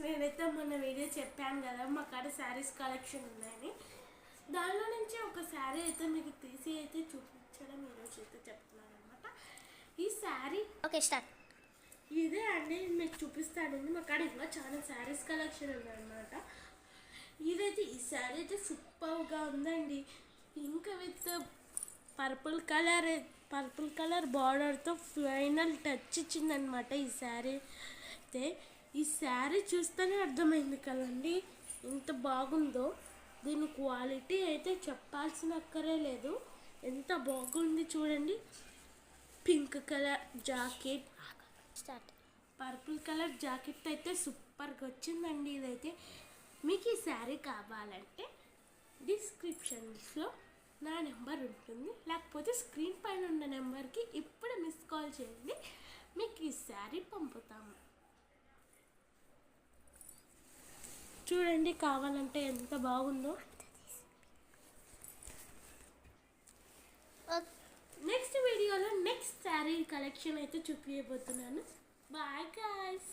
నేనైతే మొన్న వీడియో చెప్పాను కదా మా కాడ శారీస్ కలెక్షన్ ఉన్నాయని. దానిలో నుంచి ఒక శారీ అయితే మీకు తీసి అయితే చూపించడం ఈరోజు అయితే చెప్తున్నాను అనమాట. ఈ శారీ ఓకే స్టార్ట్. ఇదే అండి మీకు చూపిస్తానండి. మా కాడ ఇంకా చాలా శారీస్ కలెక్షన్ ఉందన్నమాట. ఇదైతే ఈ శారీ అయితే సూపర్గా ఉందండి. ఇంకా విత్ పర్పుల్ కలర్ బార్డర్తో ఫైనల్ టచ్ ఇచ్చిందనమాట ఈ శారీ అయితే. ఈ శారీ చూస్తేనే అర్థమైంది కదండి ఎంత బాగుందో. దీని క్వాలిటీ అయితే చెప్పాల్సిన అక్కరే లేదు, ఎంత బాగుంది చూడండి. Pink colour jacket, start. Purple colour jacket అయితే సూపర్గా వచ్చిందండి. ఇదైతే మీకు ఈ శారీ కావాలంటే డిస్క్రిప్షన్స్లో నా నెంబర్ ఉంటుంది, లేకపోతే స్క్రీన్ పైన ఉన్న నెంబర్కి ఇప్పుడు మిస్ కాల్ చేయండి, మీకు ఈ శారీ పంపుతాము. చూడండి కావాలంటే ఎంత బాగుందో. నెక్స్ట్ వీడియోలో నెక్స్ట్ శారీ కలెక్షన్ అయితే చూపించబోతున్నాను. Bye guys.